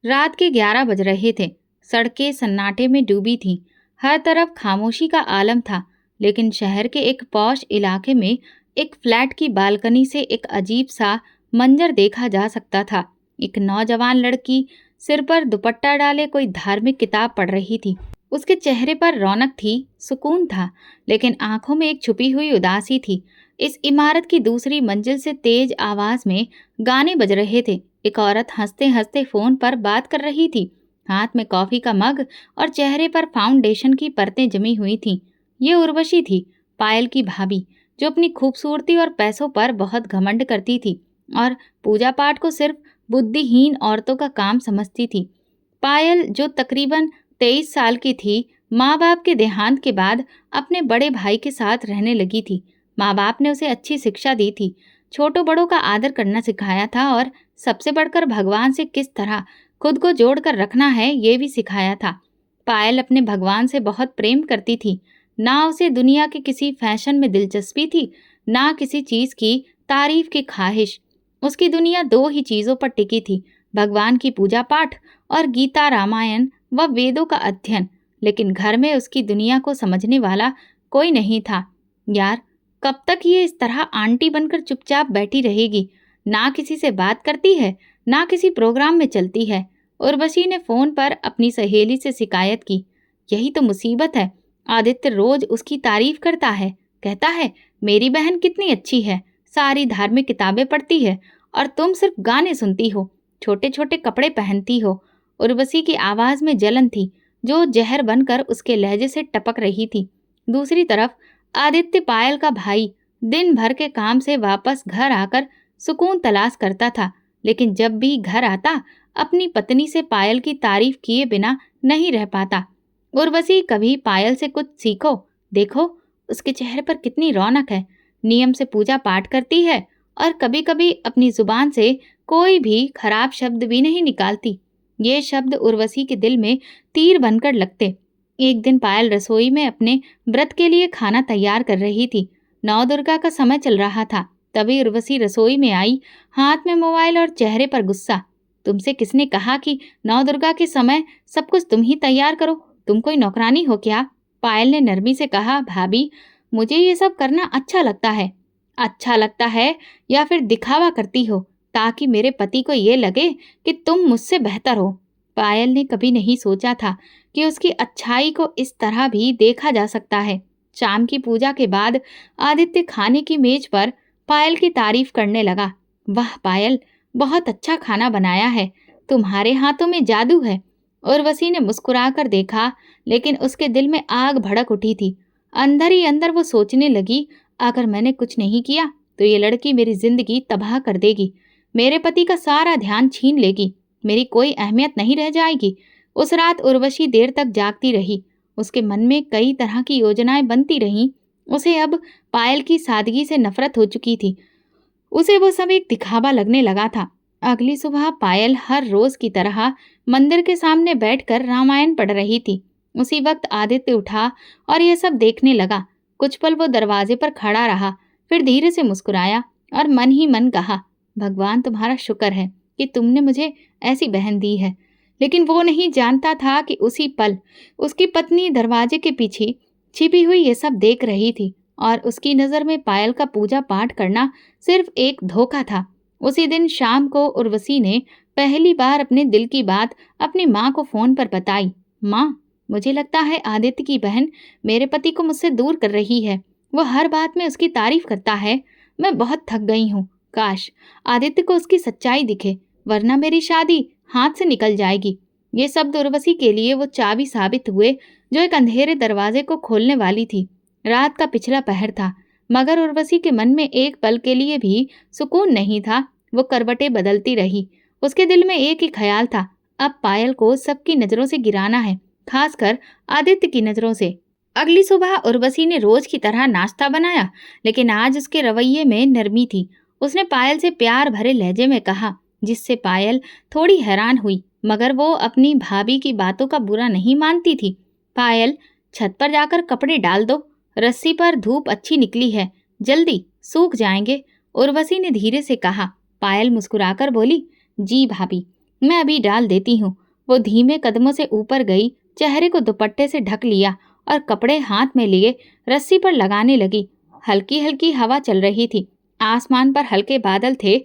रात के 11 बज रहे थे। सड़कें सन्नाटे में डूबी थीं। हर तरफ खामोशी का आलम था। लेकिन शहर के एक पॉश इलाके में एक फ्लैट की बालकनी से एक अजीब सा मंजर देखा जा सकता था। एक नौजवान लड़की सिर पर दुपट्टा डाले कोई धार्मिक किताब पढ़ रही थी। उसके चेहरे पर रौनक थी, सुकून था, लेकिन आंखों में एक छुपी हुई उदासी थी। इस इमारत की दूसरी मंजिल से तेज आवाज में गाने बज रहे थे। एक औरत हंसते हंसते फोन पर बात कर रही थी। हाथ में कॉफी का मग और चेहरे पर फाउंडेशन की परतें जमी हुई थीं। ये उर्वशी थी, पायल की भाभी, जो अपनी खूबसूरती और पैसों पर बहुत घमंड करती थी और पूजा पाठ को सिर्फ बुद्धिहीन औरतों का काम समझती थी। पायल, जो तकरीबन 23 साल की थी, माँ बाप के देहांत के बाद अपने बड़े भाई के साथ रहने लगी थी। माँ बाप ने उसे अच्छी शिक्षा दी थी, छोटों बड़ों का आदर करना सिखाया था और सबसे बढ़कर भगवान से किस तरह खुद को जोड़कर रखना है ये भी सिखाया था। पायल अपने भगवान से बहुत प्रेम करती थी। ना उसे दुनिया के किसी फैशन में दिलचस्पी थी, ना किसी चीज की तारीफ की ख्वाहिश। उसकी दुनिया दो ही चीजों पर टिकी थी, भगवान की पूजा पाठ और गीता, रामायण व वेदों का अध्ययन। लेकिन घर में उसकी दुनिया को समझने वाला कोई नहीं था। यार, कब तक ये इस तरह आंटी बनकर चुपचाप बैठी रहेगी? ना किसी से बात करती है, ना किसी प्रोग्राम में चलती है। उर्वशी ने फोन पर अपनी सहेली से शिकायत की। यही तो मुसीबत है। आदित्य रोज उसकी तारीफ करता है, कहता है मेरी बहन कितनी अच्छी है, सारी धार्मिक किताबें पढ़ती है और तुम सिर्फ गाने सुनती हो, छोटे छोटे कपड़े पहनती हो। उर्वशी की आवाज में जलन थी, जो जहर बनकर उसके लहजे से टपक रही थी। दूसरी तरफ आदित्य, पायल का भाई, दिन भर के काम से वापस घर आकर सुकून तलाश करता था। लेकिन जब भी घर आता, अपनी पत्नी से पायल की तारीफ किए बिना नहीं रह पाता। उर्वशी, कभी पायल से कुछ सीखो। देखो, उसके चेहरे पर कितनी रौनक है, नियम से पूजा पाठ करती है और कभी कभी अपनी जुबान से कोई भी खराब शब्द भी नहीं निकालती। ये शब्द उर्वशी के दिल में तीर बनकर लगते। एक दिन पायल रसोई में अपने व्रत के लिए खाना तैयार कर रही थी। नवदुर्गा का समय चल रहा था। तभी उर्वशी रसोई में आई, हाथ में मोबाइल और चेहरे पर गुस्सा। तुमसे किसने कहा कि नवदुर्गा के समय सब कुछ तुम ही तैयार करो? तुम कोई नौकरानी हो क्या? पायल ने नरमी से कहा, भाभी, मुझे ये सब करना अच्छा लगता है। अच्छा लगता है या फिर दिखावा करती हो ताकि मेरे पति को ये लगे कि तुम मुझसे बेहतर हो? पायल ने कभी नहीं सोचा था कि उसकी अच्छाई को इस तरह भी देखा जा सकता है। शाम की पूजा के बाद आदित्य खाने की मेज पर पायल की तारीफ करने लगा। वाह पायल, बहुत अच्छा खाना बनाया है, तुम्हारे हाथों में जादू है। उर्वशी ने मुस्कुराकर देखा, लेकिन उसके दिल में आग भड़क उठी थी। अंदर ही अंदर वो सोचने लगी, अगर मैंने कुछ नहीं किया तो ये लड़की मेरी जिंदगी तबाह कर देगी, मेरे पति का सारा ध्यान छीन लेगी, मेरी कोई अहमियत नहीं रह जाएगी। उस रात उर्वशी देर तक जागती रही। उसके मन में कई तरह की योजनाएं बनती रहीं। उसे अब पायल की सादगी से नफरत हो चुकी थी। उसे वो सब एक दिखावा लगने लगा था। अगली सुबह पायल हर रोज की तरह मंदिर के सामने बैठकर रामायण पढ़ रही थी। उसी वक्त आदित्य उठा और यह सब देखने लगा। कुछ पल वो दरवाजे पर खड़ा रहा, फिर धीरे से मुस्कुराया और मन ही मन कहा, भगवान तुम्हारा शुक्र है कि तुमने मुझे ऐसी बहन दी है। लेकिन वो नहीं जानता था कि उसी पल उसकी पत्नी दरवाजे के पीछे छिपी हुई ये सब देख रही थी और उसकी नज़र में पायल का पूजा पाठ करना सिर्फ एक धोखा था। उसी दिन शाम को उर्वशी ने पहली बार अपने दिल की बात अपनी माँ को फ़ोन पर बताई। माँ, मुझे लगता है आदित्य की बहन मेरे पति को मुझसे दूर कर रही है। वो हर बात में उसकी तारीफ करता है। मैं बहुत थक गई हूँ। काश आदित्य को उसकी सच्चाई दिखे, वरना मेरी शादी हाथ से निकल जाएगी। ये शब्द उर्वशी के लिए वो चाबी साबित हुए जो एक अंधेरे दरवाजे को खोलने वाली थी। रात का पिछला पहर था, मगर उर्वशी के मन में एक पल के लिए भी सुकून नहीं था। वो करवटें बदलती रही। उसके दिल में एक ही ख्याल था, अब पायल को सबकी नज़रों से गिराना है, खासकर आदित्य की नज़रों से। अगली सुबह उर्वशी ने रोज की तरह नाश्ता बनाया, लेकिन आज उसके रवैये में नरमी थी। उसने पायल से प्यार भरे लहजे में कहा, जिससे पायल थोड़ी हैरान हुई, मगर वो अपनी भाभी की बातों का बुरा नहीं मानती थी। पायल, छत पर जाकर कपड़े डाल दो, रस्सी पर धूप अच्छी निकली है, जल्दी सूख जाएंगे। उर्वशी ने धीरे से कहा। पायल मुस्कुराकर बोली, जी भाभी, मैं अभी डाल देती हूँ। वो धीमे कदमों से ऊपर गई, चेहरे को दुपट्टे से ढक लिया और कपड़े हाथ में लिए रस्सी पर लगाने लगी। हल्की हल्की हवा चल रही थी, आसमान पर हल्के बादल थे।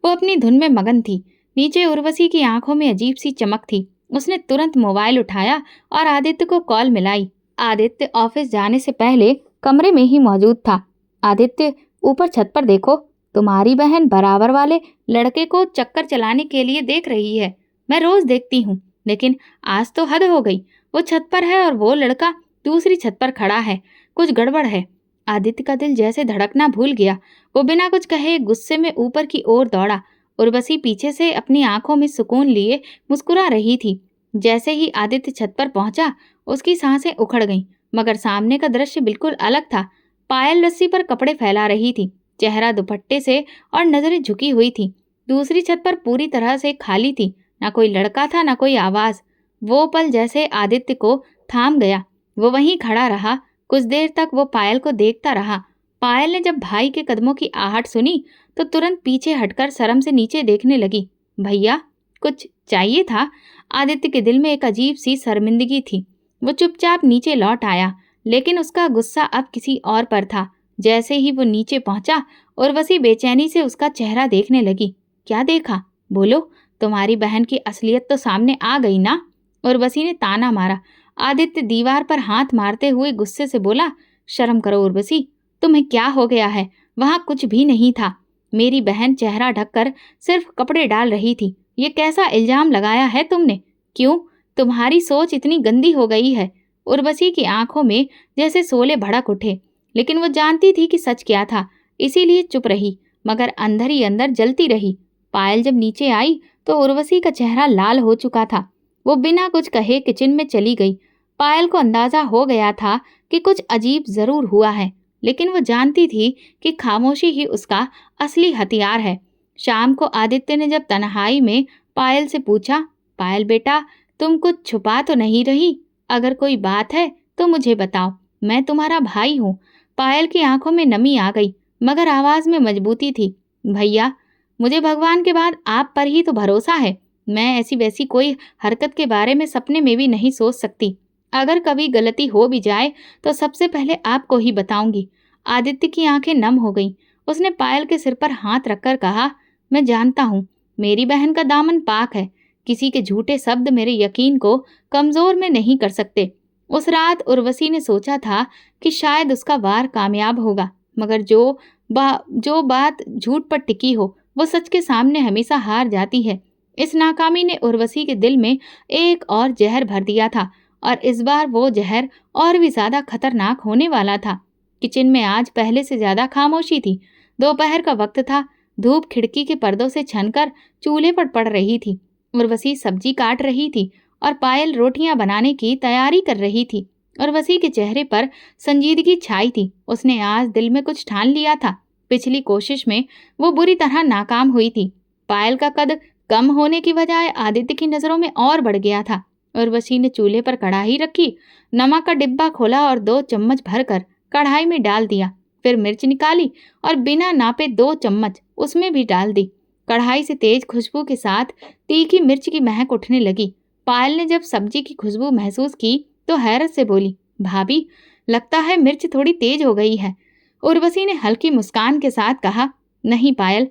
वो अपनी धुन में मगन थी। नीचे उर्वशी की आंखों में अजीब सी चमक थी। उसने तुरंत मोबाइल उठाया और आदित्य को कॉल मिलाई। आदित्य ऑफिस जाने से पहले कमरे में ही मौजूद था। आदित्य, ऊपर छत पर देखो, तुम्हारी बहन बराबर वाले लड़के को चक्कर चलाने के लिए देख रही है। मैं रोज देखती हूँ, लेकिन आज तो हद हो गई। वो छत पर है और वो लड़का दूसरी छत पर खड़ा है। कुछ गड़बड़ है। आदित्य का दिल जैसे धड़कना भूल गया। वो बिना कुछ कहे गुस्से में ऊपर की ओर दौड़ा। उर्वशी पीछे से अपनी आंखों में सुकून लिए मुस्कुरा रही थी। जैसे ही आदित्य छत पर पहुंचा, उसकी सांसें उखड़ गईं, मगर सामने का दृश्य बिल्कुल अलग था। पायल रस्सी पर कपड़े फैला रही थी, चेहरा दुपट्टे से और नजरें झुकी हुई थी। दूसरी छत पर पूरी तरह से खाली थी। ना कोई लड़का था, ना कोई आवाज। वो पल जैसे आदित्य को थाम गया। वो वहीं खड़ा रहा। कुछ देर तक वो पायल को देखता रहा। पायल ने जब भाई के कदमों की आहट सुनी तो तुरंत पीछे हटकर शर्म से नीचे देखने लगी। भैया, कुछ चाहिए था? आदित्य के दिल में एक अजीब सी शर्मिंदगी थी। वो चुपचाप नीचे लौट आया, लेकिन उसका गुस्सा अब किसी और पर था। जैसे ही वो नीचे पहुंचा, उर्वशी बेचैनी से उसका चेहरा देखने लगी। क्या देखा? बोलो, तुम्हारी बहन की असलियत तो सामने आ गई ना? उर्वशी ने ताना मारा। आदित्य दीवार पर हाथ मारते हुए गुस्से से बोला, शर्म करो उर्वशी, तुम्हें क्या हो गया है? वहां कुछ भी नहीं था। मेरी बहन चेहरा ढककर सिर्फ कपड़े डाल रही थी। ये कैसा इल्जाम लगाया है तुमने? क्यों? तुम्हारी सोच इतनी गंदी हो गई है। उर्वशी की आंखों में जैसे शोले भड़क उठे, लेकिन वो जानती थी कि सच क्या था, इसीलिए चुप रही, मगर अंदर ही अंदर जलती रही। पायल जब नीचे आई तो उर्वशी का चेहरा लाल हो चुका था। वो बिना कुछ कहे किचन में चली गई। पायल को अंदाजा हो गया था कि कुछ अजीब जरूर हुआ है, लेकिन वो जानती थी कि खामोशी ही उसका असली हथियार है। शाम को आदित्य ने जब तन्हाई में पायल से पूछा, पायल बेटा, तुम कुछ छुपा तो नहीं रही? अगर कोई बात है तो मुझे बताओ, मैं तुम्हारा भाई हूँ। पायल की आंखों में नमी आ गई, मगर आवाज में मजबूती थी। भैया, मुझे भगवान के बाद आप पर ही तो भरोसा है। मैं ऐसी वैसी कोई हरकत के बारे में सपने में भी नहीं सोच सकती। अगर कभी गलती हो भी जाए तो सबसे पहले आपको ही बताऊंगी। आदित्य की आंखें नम हो गईं। उसने पायल के सिर पर हाथ रखकर कहा, मैं जानता हूँ, मेरी बहन का दामन पाक है। किसी के झूठे शब्द मेरे यकीन को कमजोर में नहीं कर सकते। उस रात उर्वशी ने सोचा था कि शायद उसका वार कामयाब होगा, मगर जो बात झूठ पर टिकी हो, वो सच के सामने हमेशा हार जाती है। इस नाकामी ने उर्वशी के दिल में एक और जहर भर दिया था, और इस बार वो जहर और भी ज्यादा खतरनाक होने वाला था। किचन में आज पहले से ज्यादा खामोशी थी। दोपहर का वक्त था। धूप खिड़की के पर्दों से छनकर चूल्हे पर पड़ रही थी। उर्वशी सब्जी काट रही थी और पायल रोटियां बनाने की तैयारी कर रही थी। उर्वशी के चेहरे पर संजीदगी छाई थी। उसने आज दिल में कुछ ठान लिया था। पिछली कोशिश में वो बुरी तरह नाकाम हुई थी। पायल का कद कम होने की बजाय आदित्य की नजरों में और बढ़ गया था। उर्वशी ने चूल्हे पर कढ़ाई रखी, नमक का डिब्बा खोला और 2 चम्मच भरकर कढ़ाई में डाल दिया। फिर मिर्च निकाली और बिना नापे 2 चम्मच उसमें भी डाल दी। कढ़ाई से तेज खुशबू के साथ तीखी मिर्च की महक उठने लगी। पायल ने जब सब्जी की खुशबू महसूस की तो हैरत से बोली, भाभी, लगता है मिर्च थोड़ी तेज हो गई है। उर्वशी ने हल्की मुस्कान के साथ कहा, नहीं पायल,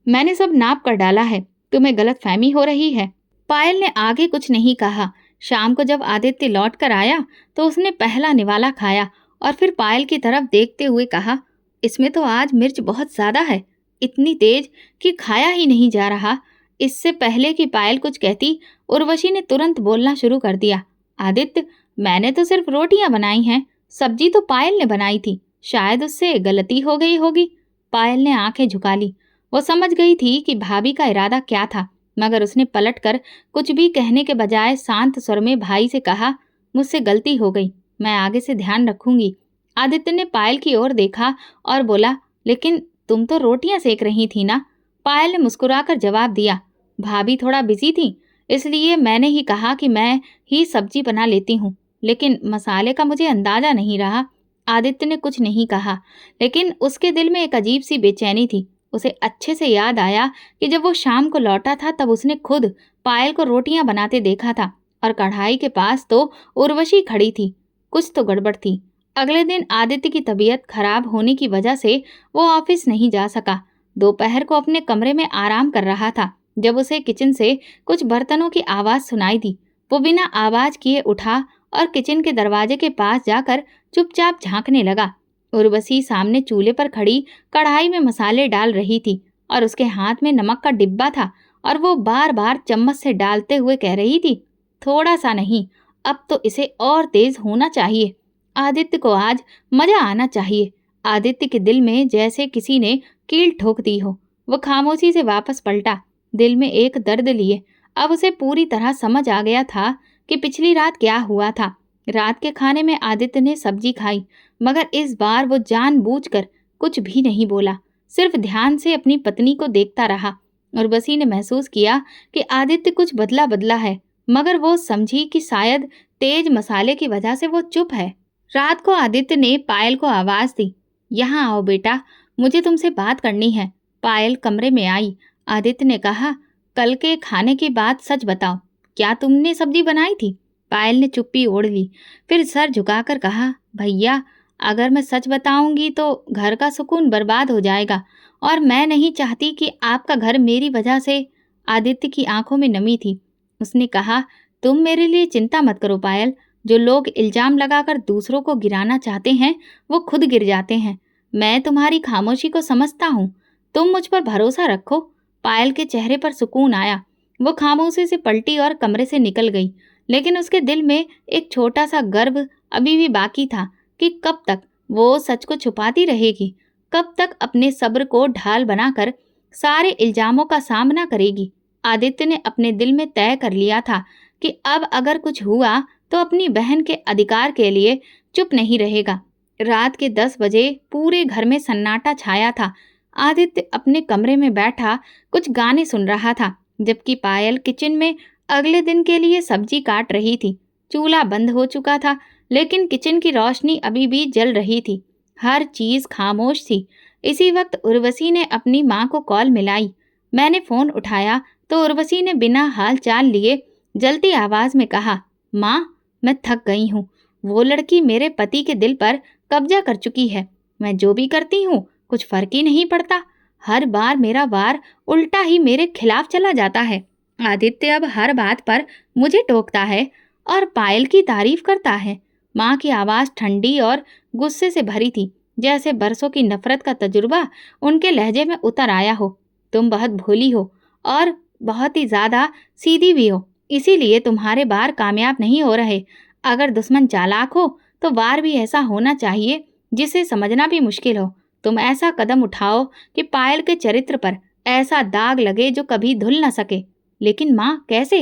मैंने सब नाप कर डाला है, तुम्हें गलतफहमी हो रही है। पायल ने आगे कुछ नहीं कहा। शाम को जब आदित्य लौट कर आया तो उसने पहला निवाला खाया और फिर पायल की तरफ देखते हुए कहा, इसमें तो आज मिर्च बहुत ज्यादा है, इतनी तेज कि खाया ही नहीं जा रहा। इससे पहले कि पायल कुछ कहती, उर्वशी ने तुरंत बोलना शुरू कर दिया, आदित्य, मैंने तो सिर्फ रोटियां बनाई हैं, सब्जी तो पायल ने बनाई थी, शायद उससे गलती हो गई होगी। पायल ने आंखें झुका ली। वो समझ गई थी कि भाभी का इरादा क्या था, मगर उसने पलटकर कुछ भी कहने के बजाय शांत स्वर में भाई से कहा, मुझसे गलती हो गई, मैं आगे से ध्यान रखूंगी। आदित्य ने पायल की ओर देखा और बोला, लेकिन तुम तो रोटियां सेक रही थी ना? पायल ने मुस्कुराकर जवाब दिया, भाभी थोड़ा बिजी थी, इसलिए मैंने ही कहा कि मैं ही सब्जी बना लेती हूँ, लेकिन मसाले का मुझे अंदाजा नहीं रहा। आदित्य ने कुछ नहीं कहा, लेकिन उसके दिल में एक अजीब सी बेचैनी थी। उसे अच्छे से याद आया कि जब वो शाम को लौटा था तब उसने खुद पायल को रोटियां बनाते देखा था और कढ़ाई के पास तो उर्वशी खड़ी थी। कुछ तो गड़बड़ थी। अगले दिन आदित्य की तबीयत खराब होने की वजह से वो ऑफिस नहीं जा सका। दोपहर को अपने कमरे में आराम कर रहा था जब उसे किचन से कुछ बर्तनों की आवाज सुनाई दी। वो बिना आवाज किए उठा और किचन के दरवाजे के पास जाकर चुपचाप झांकने लगा। उर्वशी सामने चूल्हे पर खड़ी कढ़ाई में मसाले डाल रही थी और उसके हाथ में नमक का डिब्बा था और वो बार बार चम्मच से डालते हुए कह रही थी, थोड़ा सा नहीं, अब तो इसे और तेज होना चाहिए। आदित्य को आज मजा आना चाहिए। आदित्य के दिल में जैसे किसी ने कील ठोक दी हो। वो खामोशी से वापस पलटा, दिल में एक दर्द लिए। अब उसे पूरी तरह समझ आ गया था कि पिछली रात क्या हुआ था। रात के खाने में आदित्य ने सब्जी खाई, मगर इस बार वो जानबूझकर कुछ भी नहीं बोला, सिर्फ ध्यान से अपनी पत्नी को देखता रहा। उर्वशी ने महसूस किया कि आदित्य कुछ बदला बदला है, मगर वो समझी कि शायद तेज मसाले की वजह से वो चुप है। रात को आदित्य ने पायल को आवाज दी, यहाँ आओ बेटा, मुझे तुमसे बात करनी है। पायल कमरे में आई। आदित्य ने कहा, कल के खाने की बात सच बताओ, क्या तुमने सब्जी बनाई थी? पायल ने चुप्पी ओढ़ ली, फिर सर झुकाकर कहा, भैया, अगर मैं सच बताऊंगी तो घर का सुकून बर्बाद हो जाएगा और मैं नहीं चाहती कि आपका घर मेरी वजह से। आदित्य की आंखों में नमी थी। उसने कहा, तुम मेरे लिए चिंता मत करो पायल। जो लोग इल्जाम लगाकर दूसरों को गिराना चाहते हैं वो खुद गिर जाते हैं। मैं तुम्हारी खामोशी को समझता हूँ, तुम मुझ पर भरोसा रखो। पायल के चेहरे पर सुकून आया। वो खामोशी से पलटी और कमरे से निकल गई, लेकिन उसके दिल में एक छोटा सा गर्व अभी भी बाकी था कि कब तक वो सच को छुपाती रहेगी, कब तक अपने सब्र को ढाल बनाकर सारे इल्जामों का सामना करेगी। आदित्य ने अपने दिल में तय कर लिया था कि अब अगर कुछ हुआ तो अपनी बहन के अधिकार के लिए चुप नहीं रहेगा। रात के 10 बजे पूरे घर में सन्नाटा छाया था। आदित्य अपने कमरे में बैठा कुछ गाने सुन रहा था, जबकि पायल किचन में अगले दिन के लिए सब्जी काट रही थी। चूल्हा बंद हो चुका था, लेकिन किचन की रोशनी अभी भी जल रही थी। हर चीज खामोश थी। इसी वक्त उर्वशी ने अपनी माँ को कॉल मिलाई। मैंने फोन उठाया तो उर्वशी ने बिना हाल चाल लिए जलती आवाज में कहा, माँ, मैं थक गई हूँ। वो लड़की मेरे पति के दिल पर कब्जा कर चुकी है। मैं जो भी करती हूँ कुछ फर्क ही नहीं पड़ता। हर बार मेरा वार उल्टा ही मेरे खिलाफ चला जाता है। आदित्य अब हर बात पर मुझे टोकता है और पायल की तारीफ करता है। माँ की आवाज ठंडी और गुस्से से भरी थी, जैसे बरसों की नफरत का तजुर्बा उनके लहजे में उतर आया हो। तुम बहुत भोली हो और बहुत ही ज्यादा सीधी भी हो, इसीलिए तुम्हारे वार कामयाब नहीं हो रहे। अगर दुश्मन चालाक हो तो वार भी ऐसा होना चाहिए जिसे समझना भी मुश्किल हो। तुम ऐसा कदम उठाओ कि पायल के चरित्र पर ऐसा दाग लगे जो कभी धुल न सके। लेकिन माँ, कैसे?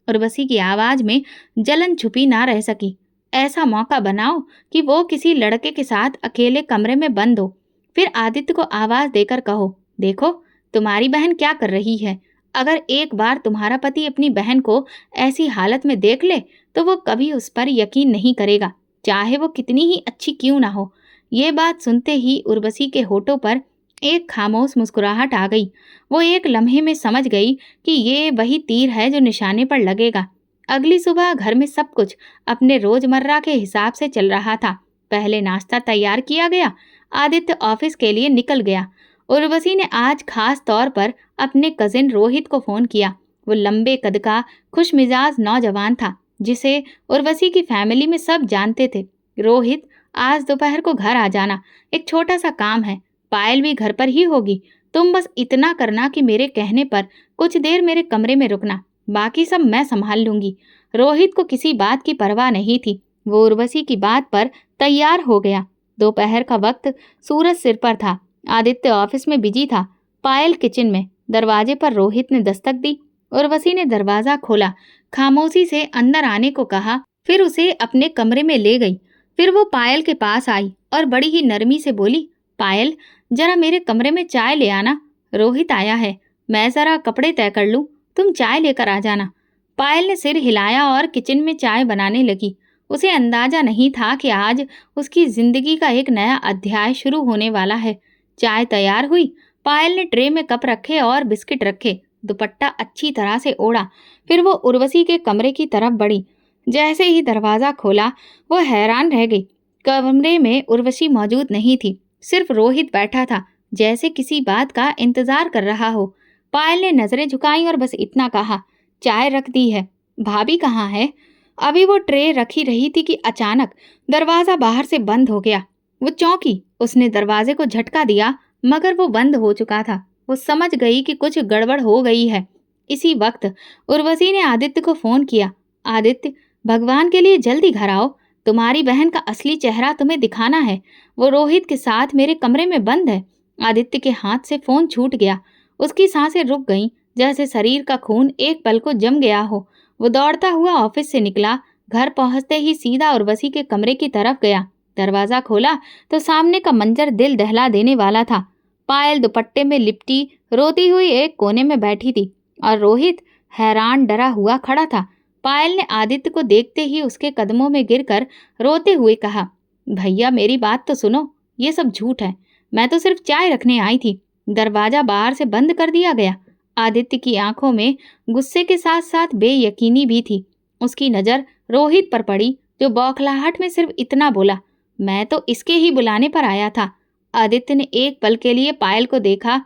उर्वशी की आवाज में जलन छुपी ना रह सकी। ऐसा मौका बनाओ कि वो किसी लड़के के साथ अकेले कमरे में बंद हो। फिर आदित्य को आवाज देकर कहो, देखो तुम्हारी बहन क्या कर रही है। अगर एक बार तुम्हारा पति अपनी बहन को ऐसी हालत में देख ले तो वो कभी उस पर यकीन नहीं करेगा, चाहे वो कितनी ही अच्छी क्यों ना हो। ये बात सुनते ही उर्वशी के होठों पर एक खामोश मुस्कुराहट आ गई। वो एक लम्हे में समझ गई कि ये वही तीर है जो निशाने पर लगेगा। अगली सुबह घर में सब कुछ अपने रोजमर्रा के हिसाब से चल रहा था। पहले नाश्ता तैयार किया गया। आदित्य ऑफिस के लिए निकल गया। उर्वशी ने आज खास तौर पर अपने कजिन रोहित को फोन किया। वो लंबे कद का खुशमिजाज नौजवान था जिसे उर्वशी की फैमिली में सब जानते थे। रोहित, आज दोपहर को घर आ जाना, एक छोटा सा काम है। पायल भी घर पर ही होगी। तुम बस इतना करना कि मेरे कहने पर कुछ देर मेरे कमरे में रुकना, बाकी सब मैं संभाल लूंगी। रोहित को किसी बात की परवाह नहीं थी। वो उर्वशी की बात पर तैयार हो गया। दोपहर का वक्त, सूरज सिर पर था। आदित्य ऑफिस में बिजी था, पायल किचन में। दरवाजे पर रोहित ने दस्तक दी। उर्वशी ने दरवाजा खोला, खामोशी से अंदर आने को कहा, फिर उसे अपने कमरे में ले गई। फिर वो पायल के पास आई और बड़ी ही नरमी से बोली, पायल, जरा मेरे कमरे में चाय ले आना। रोहित आया है, मैं जरा कपड़े तय कर लूं, तुम चाय लेकर आ जाना। पायल ने सिर हिलाया और किचन में चाय बनाने लगी। उसे अंदाजा नहीं था कि आज उसकी जिंदगी का एक नया अध्याय शुरू होने वाला है। चाय तैयार हुई। पायल ने ट्रे में कप रखे और बिस्किट रखे। दुपट्टा अच्छी तरह से ओढ़ा। फिर वो उर्वशी के कमरे की तरफ बढ़ी। जैसे ही दरवाजा खोला, वो हैरान रह गई। कमरे में उर्वशी मौजूद नहीं थी, सिर्फ रोहित बैठा था, जैसे किसी बात का इंतजार कर रहा हो। पायल ने नजरें झुकाई और बस इतना कहा, चाय रख दी है। भाभी कहाँ है? अभी वो ट्रे रखी रही थी कि अचानक दरवाजा बाहर से बंद हो गया। वो चौंकी। उसने दरवाजे को झटका दिया, मगर वो बंद हो चुका था। वो समझ गई कि कुछ गड़बड़ हो गई है। इसी वक्त उर्वशी ने आदित्य को फोन किया। आदित्य, भगवान के लिए जल्दी घर आओ, तुम्हारी बहन का असली चेहरा तुम्हें दिखाना है। वो रोहित के साथ मेरे कमरे में बंद है। आदित्य के हाथ से फोन छूट गया। उसकी सांसें रुक गईं, जैसे शरीर का खून एक पल को जम गया हो। वो दौड़ता हुआ ऑफिस से निकला। घर पहुंचते ही सीधा उर्वशी के कमरे की तरफ गया। दरवाजा खोला तो सामने का मंजर दिल दहला देने वाला था। पायल दुपट्टे में लिपटी रोती हुई एक कोने में बैठी थी और रोहित हैरान डरा हुआ खड़ा था। पायल ने आदित्य को देखते ही उसके कदमों में गिरकर रोते हुए कहा, भैया मेरी बात तो सुनो, ये सब झूठ है। मैं तो सिर्फ चाय रखने आई थी। दरवाजा बाहर से बंद कर दिया गया। आदित्य की आंखों में गुस्से के साथ साथ बेयकीनी भी थी। उसकी नजर रोहित पर पड़ी, जो बौखलाहट में सिर्फ इतना बोला, मैं तो इसके ही बुलाने पर आया था। आदित्य ने एक पल के लिए पायल को देखा,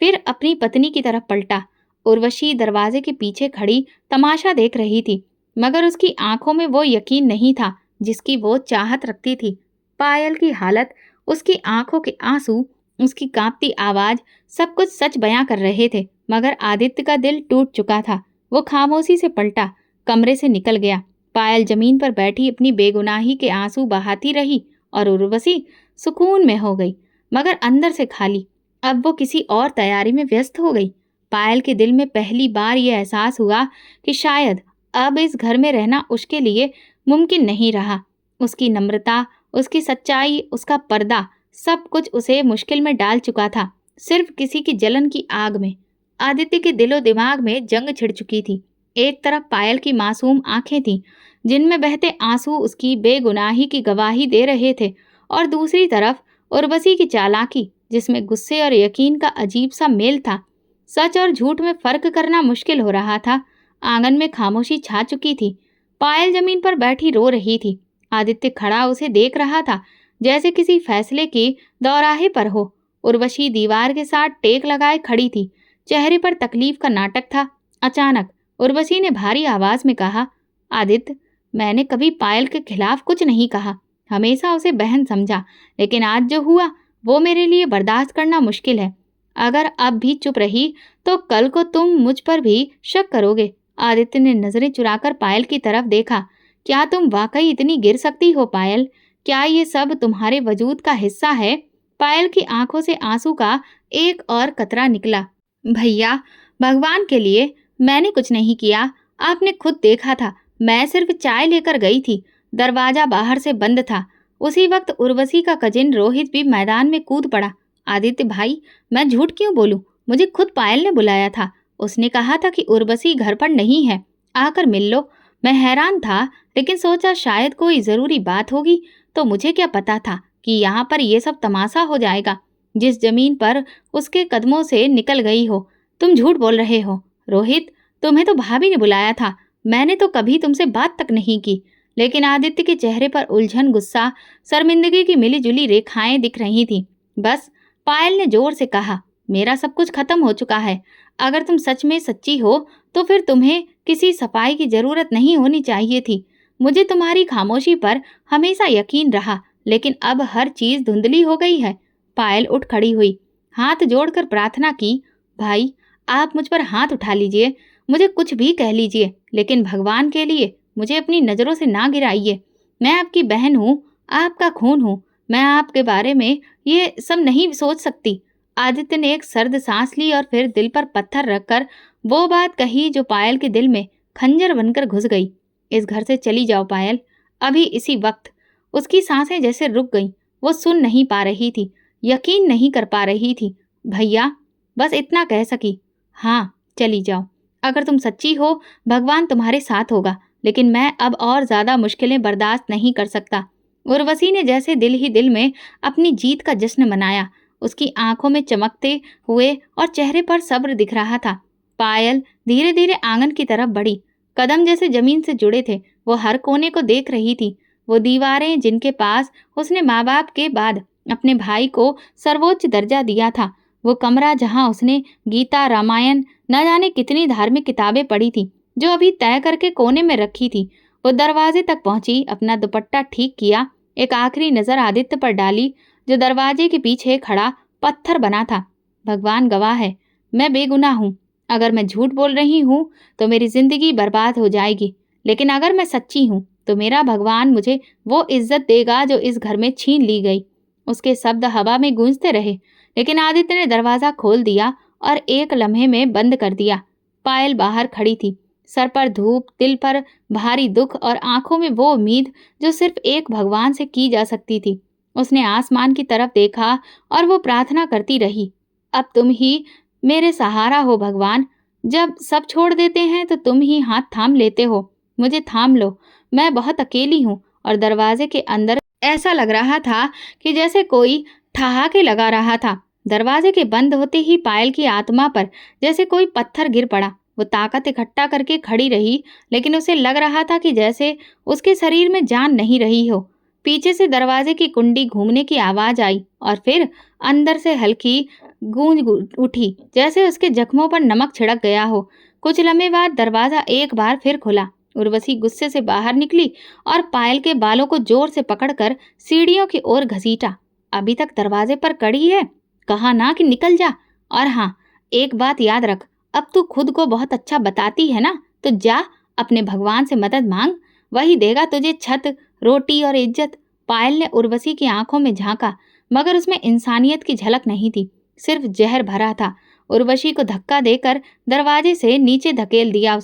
फिर अपनी पत्नी की तरफ पलटा। उर्वशी दरवाजे के पीछे खड़ी तमाशा देख रही थी, मगर उसकी आंखों में वो यकीन नहीं था जिसकी वो चाहत रखती थी। पायल की हालत, उसकी आंखों के आंसू, उसकी कांपती आवाज, सब कुछ सच बयां कर रहे थे। मगर आदित्य का दिल टूट चुका था। वो खामोशी से पलटा, कमरे से निकल गया। पायल जमीन पर बैठी अपनी बेगुनाही के आंसू बहाती रही और उर्वशी सुकून में हो गई, मगर अंदर से खाली। अब वो किसी और तैयारी में व्यस्त हो गई। पायल के दिल में पहली बार ये एहसास हुआ कि शायद अब इस घर में रहना उसके लिए मुमकिन नहीं रहा। उसकी नम्रता, उसकी सच्चाई, उसका पर्दा, सब कुछ उसे मुश्किल में डाल चुका था, सिर्फ किसी की जलन की आग में। आदित्य के दिलो दिमाग में जंग छिड़ चुकी थी। एक तरफ पायल की मासूम आंखें थीं, जिनमें बहते आंसू उसकी बेगुनाही की गवाही दे रहे थे, और दूसरी तरफ उर्वशी की चालाकी, जिसमें गुस्से और यकीन का अजीब सा मेल था। सच और झूठ में फर्क करना मुश्किल हो रहा था। आंगन में खामोशी छा चुकी थी। पायल जमीन पर बैठी रो रही थी। आदित्य खड़ा उसे देख रहा था, जैसे किसी फैसले के दौराहे पर हो। उर्वशी दीवार के साथ टेक लगाए खड़ी थी, चेहरे पर तकलीफ का नाटक था। अचानक उर्वशी ने भारी आवाज में कहा, आदित्य, मैंने कभी पायल के खिलाफ कुछ नहीं कहा, हमेशा उसे बहन समझा, लेकिन आज जो हुआ वो मेरे लिए बर्दाश्त करना मुश्किल है। अगर अब भी चुप रही तो कल को तुम मुझ पर भी शक करोगे। आदित्य ने नजरें चुराकर पायल की तरफ देखा। क्या तुम वाकई इतनी गिर सकती हो पायल? क्या ये सब तुम्हारे वजूद का हिस्सा है? पायल की आंखों से आंसू का एक और कतरा निकला। भैया, भगवान के लिए मैंने कुछ नहीं किया। आपने खुद देखा था, मैं सिर्फ चाय लेकर गई थी। दरवाजा बाहर से बंद था। उसी वक्त उर्वशी का कजिन रोहित भी मैदान में कूद पड़ा। आदित्य भाई, मैं झूठ क्यों बोलूं? मुझे खुद पायल ने बुलाया था। उसने कहा था कि उर्वशी घर पर नहीं है, आकर मिल लो। मैं हैरान था, लेकिन सोचा शायद कोई जरूरी बात होगी। तो मुझे क्या पता था कि यहाँ पर ये सब तमाशा हो जाएगा। जिस जमीन पर उसके कदमों से निकल गई हो। तुम झूठ बोल रहे हो रोहित, तुम्हें तो भाभी ने बुलाया था। मैंने तो कभी तुमसे बात तक नहीं की। लेकिन आदित्य के चेहरे पर उलझन, गुस्सा, शर्मिंदगी की मिलीजुली रेखाएं दिख रही थीं। बस, पायल ने जोर से कहा, मेरा सब कुछ खत्म हो चुका है। अगर तुम सच में सच्ची हो तो फिर तुम्हें किसी सफाई की जरूरत नहीं होनी चाहिए थी। मुझे तुम्हारी खामोशी पर हमेशा यकीन रहा, लेकिन अब हर चीज धुंधली हो गई है। पायल उठ खड़ी हुई, हाथ जोड़कर प्रार्थना की, भाई, आप मुझ पर हाथ उठा लीजिए, मुझे कुछ भी कह लीजिए, लेकिन भगवान के लिए मुझे अपनी नज़रों से ना गिराइए। मैं आपकी बहन हूँ, आपका खून हूँ। मैं आपके बारे में ये सब नहीं सोच सकती। आदित्य ने एक सर्द सांस ली और फिर दिल पर पत्थर रखकर वो बात कही जो पायल के दिल में खंजर बनकर घुस गई। इस घर से चली जाओ पायल, अभी इसी वक्त। उसकी सांसें जैसे रुक गईं। वो सुन नहीं पा रही थी, यकीन नहीं कर पा रही थी। भैया, बस इतना कह सकी। हाँ, चली जाओ। अगर तुम सच्ची हो, भगवान तुम्हारे साथ होगा, लेकिन मैं अब और ज्यादा मुश्किलें बर्दाश्त नहीं कर सकता। उर्वशी ने जैसे दिल ही दिल में अपनी जीत का जश्न मनाया। उसकी आंखों में चमकते हुए और चेहरे पर सब्र दिख रहा था। पायल धीरे धीरे आंगन की तरफ बढ़ी। कदम जैसे जमीन से जुड़े थे। वो हर कोने को देख रही थी। वो दीवारें जिनके पास उसने माँ बाप के बाद अपने भाई को सर्वोच्च दर्जा दिया था। वो कमरा जहाँ उसने गीता, रामायण, न जाने कितनी धार्मिक किताबें पढ़ी थी, जो अभी तय करके कोने में रखी थी। वो दरवाजे तक पहुंची, अपना दुपट्टा ठीक किया, एक आखिरी नजर आदित्य पर डाली, जो दरवाजे के पीछे खड़ा पत्थर बना था। भगवान गवाह है, मैं बेगुनाह हूँ। अगर मैं झूठ बोल रही हूँ तो मेरी जिंदगी बर्बाद हो जाएगी, लेकिन अगर मैं सच्ची हूँ तो मेरा भगवान मुझे वो इज्जत देगा जो इस घर में छीन ली गई। उसके शब्द हवा में गूंजते रहे, लेकिन आदित्य ने दरवाजा खोल दिया और एक लम्हे में बंद कर दिया। पायल बाहर खड़ी थी, सर पर धूप, दिल पर भारी दुख और आंखों में वो उम्मीद जो सिर्फ एक भगवान से की जा सकती थी। उसने आसमान की तरफ देखा और वो प्रार्थना करती रही, अब तुम ही मेरे सहारा हो भगवान। जब सब छोड़ देते हैं तो तुम ही हाथ थाम लेते हो। मुझे थाम लो, मैं बहुत अकेली हूँ। और दरवाजे के अंदर ऐसा लग रहा था कि जैसे कोई ठहाके लगा रहा था। दरवाजे के बंद होते ही पायल की आत्मा पर जैसे कोई पत्थर गिर पड़ा। वो ताकत इकट्ठा करके खड़ी रही, लेकिन उसे लग रहा था कि जैसे उसके शरीर में जान नहीं रही हो। पीछे से दरवाजे की कुंडी घूमने की आवाज आई और फिर अंदर से हल्की गूंज उठी, जैसे उसके जख्मों पर नमक छिड़क गया हो। कुछ लम्हे बाद दरवाजा एक बार फिर खुला। उर्वशी गुस्से से बाहर निकली और पायल के बालों को जोर से पकड़कर सीढ़ियों की ओर घसीटा। अभी तक दरवाजे पर कड़ी है, कहा ना कि निकल जा। और हाँ, एक बात याद रख, अब तू खुद को बहुत अच्छा बताती है ना, तो जा अपने भगवान से मदद मांग, वही देगा तुझे छत, रोटी और इज्जत। पायल ने उर्वशी की आंखों में झांका, मगर उसमें इंसानियत की झलक नहीं थी, सिर्फ जहर भरा था। उर्वशी को धक्का देकर दरवाजे से नीचे धकेल दिया।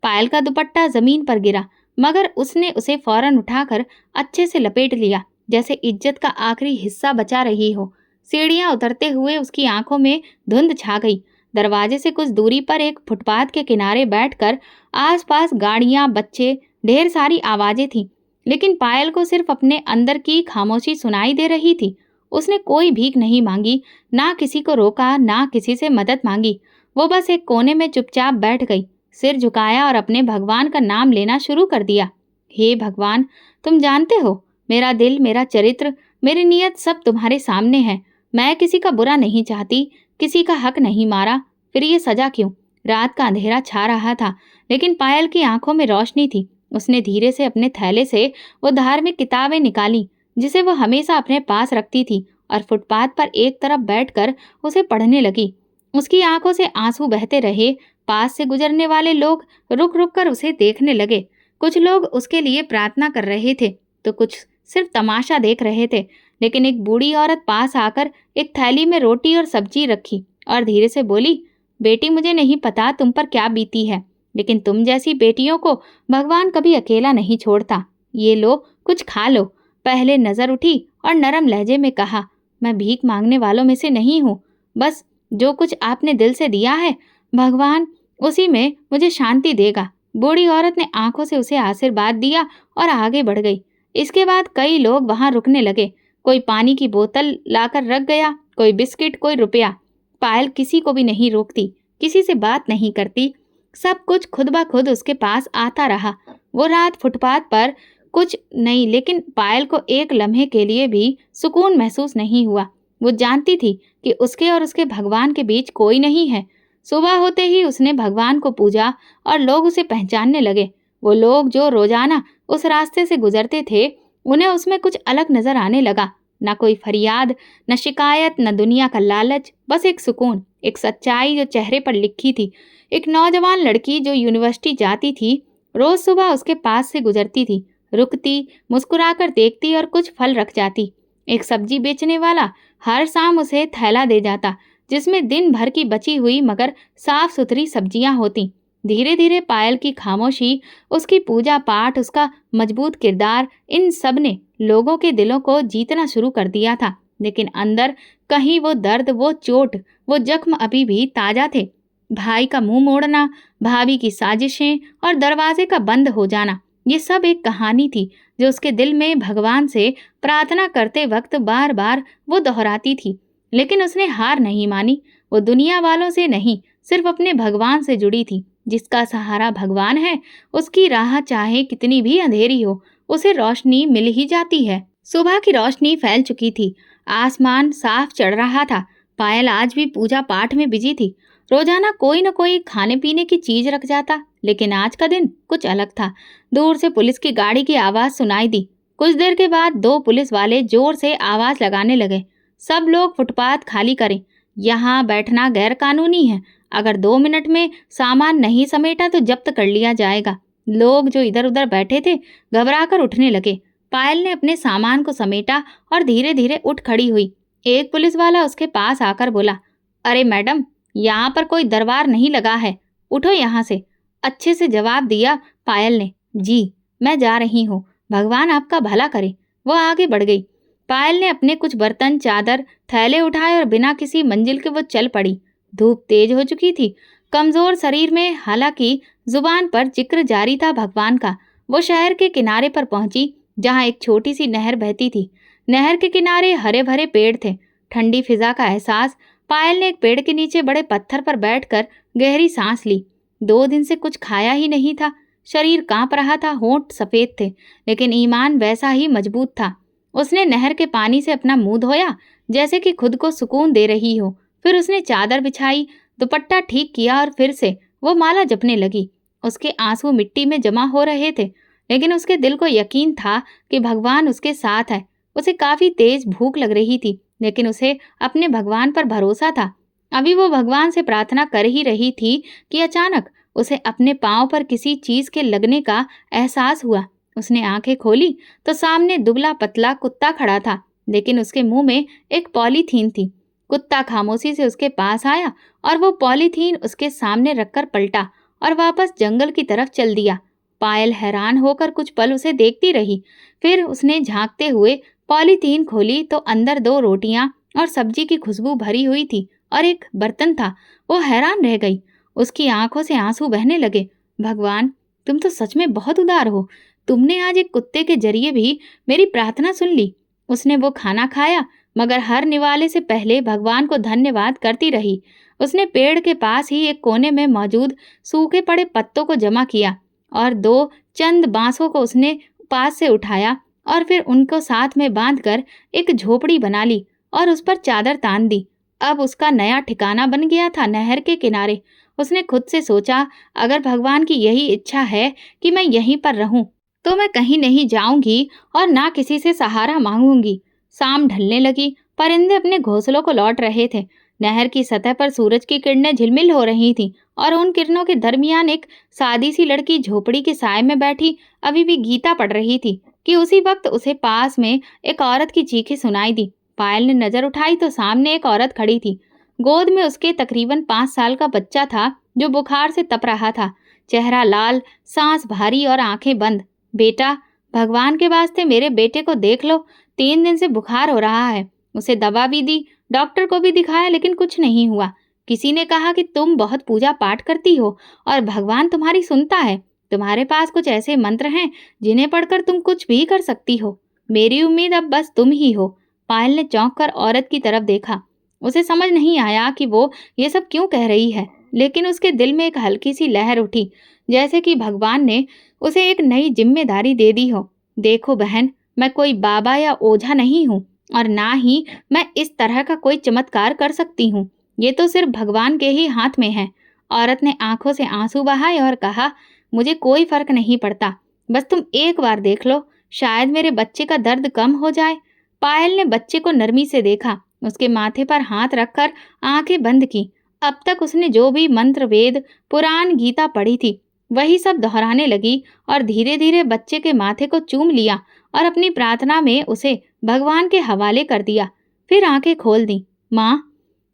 पायल का दुपट्टा जमीन पर गिरा, मगर उसने उसे फौरन उठाकर अच्छे से लपेट लिया, जैसे इज्जत का आखिरी हिस्सा बचा रही हो। सीढ़ियां उतरते हुए उसकी आंखों में धुंध छा गई। दरवाजे से कुछ दूरी पर एक फुटपाथ के किनारे बैठकर आसपास गाड़ियां, बच्चे, ढेर सारी आवाजें थीं, लेकिन पायल को सिर्फ अपने अंदर की खामोशी सुनाई दे रही थी। उसने कोई भीख नहीं मांगी, ना किसी को रोका, ना किसी से मदद मांगी। वो बस एक कोने में चुपचाप बैठ गई, सिर झुकाया और अपने भगवान का नाम लेना शुरू कर दिया। हे भगवान, तुम जानते हो, मेरा दिल, मेरा चरित्र, मेरी नीयत सब तुम्हारे सामने है। मैं किसी का बुरा नहीं चाहती, किसी का हक नहीं मारा, फिर ये सजा क्यों? रात का अंधेरा छा रहा था, लेकिन पायल की आंखों में रोशनी थी। उसने धीरे से अपने थैले से वो धार्मिक किताबें निकाली जिसे वो हमेशा अपने पास रखती थी, और फुटपाथ पर एक तरफ बैठकर उसे पढ़ने लगी। उसकी आंखों से आंसू बहते रहे। पास से गुजरने वाले लोग रुक रुक कर उसे देखने लगे। कुछ लोग उसके लिए प्रार्थना कर रहे थे, तो कुछ सिर्फ तमाशा देख रहे थे। लेकिन एक बूढ़ी औरत पास आकर एक थैली में रोटी और सब्जी रखी और धीरे से बोली, बेटी, मुझे नहीं पता तुम पर क्या बीती है, लेकिन तुम जैसी बेटियों को भगवान कभी अकेला नहीं छोड़ता। ये लो, कुछ खा लो। पहले नजर उठी और नरम लहजे में कहा, मैं भीख मांगने वालों में से नहीं हूँ। बस जो कुछ आपने दिल से दिया है, भगवान उसी में मुझे शांति देगा। बूढ़ी औरत ने आंखों से उसे आशीर्वाद दिया और आगे बढ़ गई। इसके बाद कई लोग वहां रुकने लगे। कोई पानी की बोतल लाकर रख गया, कोई बिस्किट, कोई रुपया। पायल किसी को भी नहीं रोकती, किसी से बात नहीं करती, सब कुछ खुद ब खुद उसके पास आता रहा। वो रात फुटपाथ पर कुछ नहीं, लेकिन पायल को एक लम्हे के लिए भी सुकून महसूस नहीं हुआ। वो जानती थी कि उसके और उसके भगवान के बीच कोई नहीं है। सुबह होते ही उसने भगवान को पूजा और लोग उसे पहचानने लगे। वो लोग जो रोजाना उस रास्ते से गुजरते थे, उन्हें उसमें कुछ अलग नजर आने लगा। न कोई फरियाद, न शिकायत, न दुनिया का लालच, बस एक सुकून, एक सच्चाई जो चेहरे पर लिखी थी। एक नौजवान लड़की जो यूनिवर्सिटी जाती थी, रोज सुबह उसके पास से गुजरती थी, रुकती, मुस्कुराकर देखती और कुछ फल रख जाती। एक सब्जी बेचने वाला हर शाम उसे थैला दे जाता, जिसमें दिन भर की बची हुई मगर साफ सुथरी सब्जियां होती। धीरे धीरे पायल की खामोशी, उसकी पूजा पाठ, उसका मजबूत किरदार, इन सब ने लोगों के दिलों को जीतना शुरू कर दिया था। लेकिन अंदर कहीं वो दर्द, वो चोट, वो जख्म अभी भी ताजा थे। भाई का मुंह मोड़ना, भाभी की साजिशें और दरवाजे का बंद हो जाना, ये सब एक कहानी थी जो उसके दिल में भगवान से प्रार्थना करते वक्त बार बार वो दोहराती थी। लेकिन उसने हार नहीं मानी। वो दुनिया वालों से नहीं, सिर्फ अपने भगवान से जुड़ी थी। जिसका सहारा भगवान है, उसकी राह चाहे कितनी भी अंधेरी हो, उसे रोशनी मिल ही जाती है। सुबह की रोशनी फैल चुकी थी, आसमान साफ चढ़ रहा था। पायल आज भी पूजा पाठ में बिजी थी। रोजाना कोई न कोई खाने पीने की चीज रख जाता, लेकिन आज का दिन कुछ अलग था। दूर से पुलिस की गाड़ी की आवाज सुनाई दी। कुछ देर के बाद 2 पुलिस वाले जोर से आवाज लगाने लगे, सब लोग फुटपाथ खाली करें, यहाँ बैठना गैर कानूनी है। अगर 2 मिनट में सामान नहीं समेटा तो जब्त कर लिया जाएगा। लोग जो इधर उधर बैठे थे घबराकर उठने लगे। पायल ने अपने सामान को समेटा और धीरे धीरे उठ खड़ी हुई। एक पुलिस वाला उसके पास आकर बोला, अरे मैडम, यहाँ पर कोई दरबार नहीं लगा है, उठो यहाँ से। अच्छे से जवाब दिया पायल ने। जी, मैं जा रही हूँ, भगवान आपका भला करे। वो आगे बढ़ गई। पायल ने अपने कुछ बर्तन, चादर, थैले उठाए और बिना किसी मंजिल के वो चल पड़ी। धूप तेज हो चुकी थी। कमजोर शरीर में हालांकि जुबान पर जिक्र जारी था भगवान का। वो शहर के किनारे पर पहुंची, जहां एक छोटी सी नहर बहती थी। नहर के किनारे हरे भरे पेड़ थे। ठंडी फिजा का एहसास। पायल ने एक पेड़ के नीचे बड़े पत्थर पर बैठकर गहरी सांस ली। 2 दिन से कुछ खाया ही नहीं था। शरीर कांप रहा था, होंठ सफेद थे, लेकिन ईमान वैसा ही मजबूत था। उसने नहर के पानी से अपना मुंह धोया, जैसे कि खुद को सुकून दे रही हो। फिर उसने चादर बिछाई, दुपट्टा ठीक किया और फिर से वो माला जपने लगी। उसके आंसू मिट्टी में जमा हो रहे थे, लेकिन उसके दिल को यकीन था कि भगवान उसके साथ है। उसे काफी तेज भूख लग रही थी, लेकिन उसे अपने भगवान पर भरोसा था। अभी वो भगवान से प्रार्थना कर ही रही थी कि अचानक उसे अपने पांव पर किसी चीज के लगने का एहसास हुआ। उसने आंखें खोली तो सामने दुबला पतला कुत्ता खड़ा था, लेकिन उसके मुंह में एक पॉलीथीन थी। कुत्ता खामोशी से उसके पास आया और वो पॉलीथीन उसके सामने रखकर पलटा और वापस जंगल की तरफ चल दिया। पायल हैरान होकर कुछ पल उसे देखती रही। फिर उसने झांकते हुए पॉलीथीन खोली तो अंदर 2 रोटियां और सब्जी की खुशबू भरी हुई थी और एक बर्तन था। वो हैरान रह गई। उसकी आंखों से आंसू बहने लगे। भगवान, तुम तो सच में बहुत उदार हो। तुमने आज एक कुत्ते के जरिए भी मेरी प्रार्थना सुन ली। उसने वो खाना खाया, मगर हर निवाले से पहले भगवान को धन्यवाद करती रही। उसने पेड़ के पास ही एक कोने में मौजूद सूखे पड़े पत्तों को जमा किया और 2 चंद बांसों को उसने पास से उठाया और फिर उनको साथ में बांधकर एक झोपड़ी बना ली और उस पर चादर तान दी। अब उसका नया ठिकाना बन गया था नहर के किनारे। उसने खुद से सोचा, अगर भगवान की यही इच्छा है कि मैं यहीं पर रहूं, तो मैं कहीं नहीं जाऊंगी और ना किसी से सहारा मांगूंगी। शाम ढलने लगी। परिंदे अपने घोंसलों को लौट रहे थे। नहर की सतह पर सूरज की किरणें झिलमिल हो रही थीं और उन किरणों के दरमियान एक सादी सी लड़की झोपड़ी के साय में बैठी अभी भी गीता पढ़ रही थी कि उसी वक्त उसे पास में एक औरत की चीखें सुनाई दी। पायल ने नजर उठाई तो सामने एक औरत खड़ी थी। गोद में उसके तकरीबन 5 साल का बच्चा था, जो बुखार से तप रहा था। चेहरा लाल, सांस भारी और आंखें बंद। बेटा, भगवान के वास्ते मेरे बेटे को देख लो, 3 दिन से बुखार हो रहा है। उसे दवा भी दी, डॉक्टर को भी दिखाया, लेकिन कुछ नहीं हुआ। किसी ने कहा कि तुम बहुत पूजा पाठ करती हो और भगवान तुम्हारी सुनता है। तुम्हारे पास कुछ ऐसे मंत्र हैं जिन्हें पढ़कर तुम कुछ भी कर सकती हो। मेरी उम्मीद अब बस तुम ही हो। पायल ने चौंक कर औरत की तरफ देखा। उसे समझ नहीं आया कि वो ये सब क्यों कह रही है, लेकिन उसके दिल में एक हल्की सी लहर उठी, जैसे कि भगवान ने उसे एक नई जिम्मेदारी दे दी हो। देखो बहन, मैं कोई बाबा या ओझा नहीं हूँ और ना ही मैं इस तरह का कोई चमत्कार कर सकती हूँ। ये तो सिर्फ भगवान के ही हाथ में है। औरत ने आंखों से आंसू बहाए और कहा, मुझे कोई फर्क नहीं पड़ता, बस तुम एक बार देख लो, शायद मेरे बच्चे का दर्द कम हो जाए। पायल ने बच्चे को नरमी से देखा, उसके माथे पर हाथ रखकर आंखें बंद की। अब तक उसने जो भी मंत्र, वेद, पुराण, गीता पढ़ी थी, वही सब दोहराने लगी और धीरे धीरे बच्चे के माथे को चूम लिया और अपनी प्रार्थना में उसे भगवान के हवाले कर दिया। फिर आंखें खोल दी। माँ,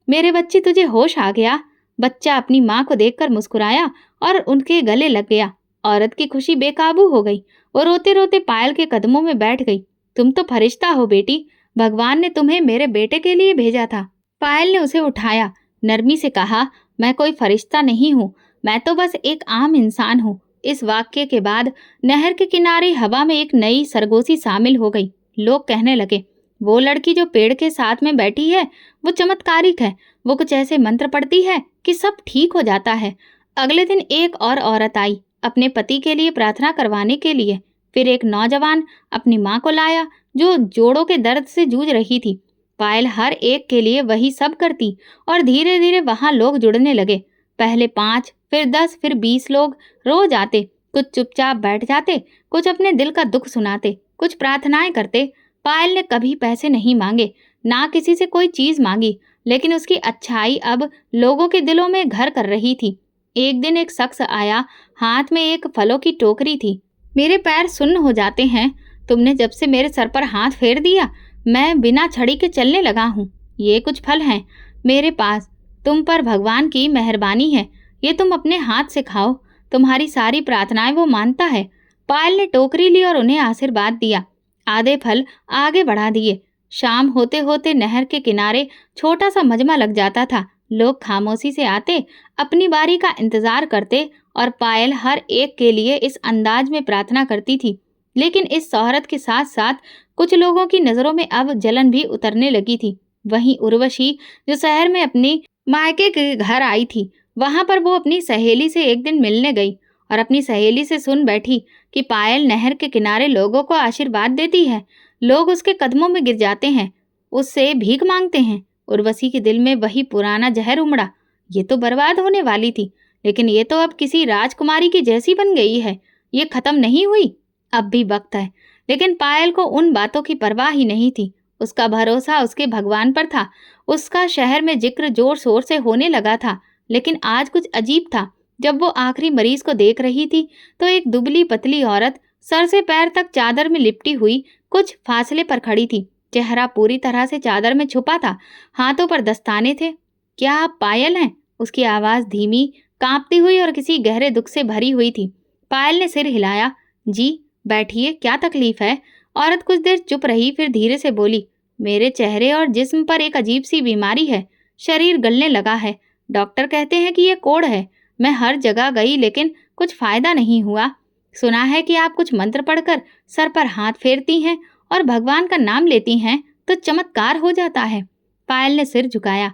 मेरे बच्चे, तुझे होश आ गया? बच्चा अपनी माँ को देखकर मुस्कुराया और उनके गले लग गया। औरत की खुशी बेकाबू हो गई। वो रोते रोते पायल के कदमों में बैठ गई। तुम तो फरिश्ता हो बेटी, भगवान ने तुम्हें मेरे बेटे के लिए भेजा था। पायल ने उसे उठाया, नरमी से कहा, मैं कोई फरिश्ता नहीं हूँ, मैं तो बस एक आम इंसान हूँ। इस वाक्य के बाद नहर के किनारे हवा में एक नई सरगोशी शामिल हो गई। लोग कहने लगे, वो लड़की जो पेड़ के साथ में बैठी है, वो चमत्कारिक है। वो कुछ ऐसे मंत्र पढ़ती है कि सब ठीक हो जाता है। अगले दिन एक और औरत आई अपने पति के लिए प्रार्थना करवाने के लिए। फिर एक नौजवान अपनी माँ को लाया जो जोड़ों के दर्द से जूझ रही थी। पायल हर एक के लिए वही सब करती और धीरे धीरे वहां लोग जुड़ने लगे। पहले 5, फिर 10, फिर 20 लोग रोज आते। कुछ चुपचाप बैठ जाते, कुछ अपने दिल का दुख सुनाते, कुछ प्रार्थनाएं करते। पायल ने कभी पैसे नहीं मांगे, ना किसी से कोई चीज मांगी, लेकिन उसकी अच्छाई अब लोगों के दिलों में घर कर रही थी। एक दिन एक शख्स आया, हाथ में एक फलों की टोकरी थी। मेरे पैर सुन्न हो जाते हैं। तुमने जब से मेरे सर पर हाथ फेर दिया, मैं बिना छड़ी के चलने लगा हूँ। ये कुछ फल हैं मेरे पास, तुम पर भगवान की मेहरबानी है। ये तुम अपने हाथ से खाओ, तुम्हारी सारी प्रार्थनाएं वो मानता है। पायल ने टोकरी ली और उन्हें आशीर्वाद दिया। आधे फल आगे बढ़ा दिए। शाम होते होते नहर के किनारे छोटा सा मजमा लग जाता था। लोग खामोशी से आते, अपनी बारी का इंतजार करते और पायल हर एक के लिए इस अंदाज में प्रार्थना करती थी। लेकिन इस शोहरत के साथ साथ कुछ लोगों की नजरों में अब जलन भी उतरने लगी थी। वहीं उर्वशी, जो शहर में अपनी मायके के घर आई थी, वहां पर वो अपनी सहेली से एक दिन मिलने गई और अपनी सहेली से सुन बैठी कि पायल नहर के किनारे लोगों को आशीर्वाद देती है। लोग उसके कदमों में गिर जाते हैं, उससे भीख मांगते हैं। उर्वशी के दिल में वही पुराना जहर उमड़ा। ये तो बर्बाद होने वाली थी, लेकिन ये तो अब किसी राजकुमारी की जैसी बन गई है। ये खत्म नहीं हुई, अब भी वक्त है। लेकिन पायल को उन बातों की परवाह ही नहीं थी। उसका भरोसा उसके भगवान पर था। उसका शहर में जिक्र जोर शोर से होने लगा था। लेकिन आज कुछ अजीब था। जब वो आखिरी मरीज को देख रही थी तो एक दुबली पतली औरत सर से पैर तक चादर में लिपटी हुई कुछ फासले पर खड़ी थी। चेहरा पूरी तरह से चादर में छुपा था, हाथों पर दस्ताने थे। क्या आप पायल हैं? उसकी आवाज धीमी, कांपती हुई और किसी गहरे दुख से भरी हुई थी। पायल ने सिर हिलाया। जी, बैठिए, क्या तकलीफ है? औरत कुछ देर चुप रही, फिर धीरे से बोली, मेरे चेहरे और जिस्म पर एक अजीब सी बीमारी है। शरीर गलने लगा है। डॉक्टर कहते हैं कि ये कोढ़ है। मैं हर जगह गई लेकिन कुछ फायदा नहीं हुआ। सुना है कि आप कुछ मंत्र पढ़कर सर पर हाथ फेरती हैं और भगवान का नाम लेती हैं तो चमत्कार हो जाता है। पायल ने सिर झुकाया।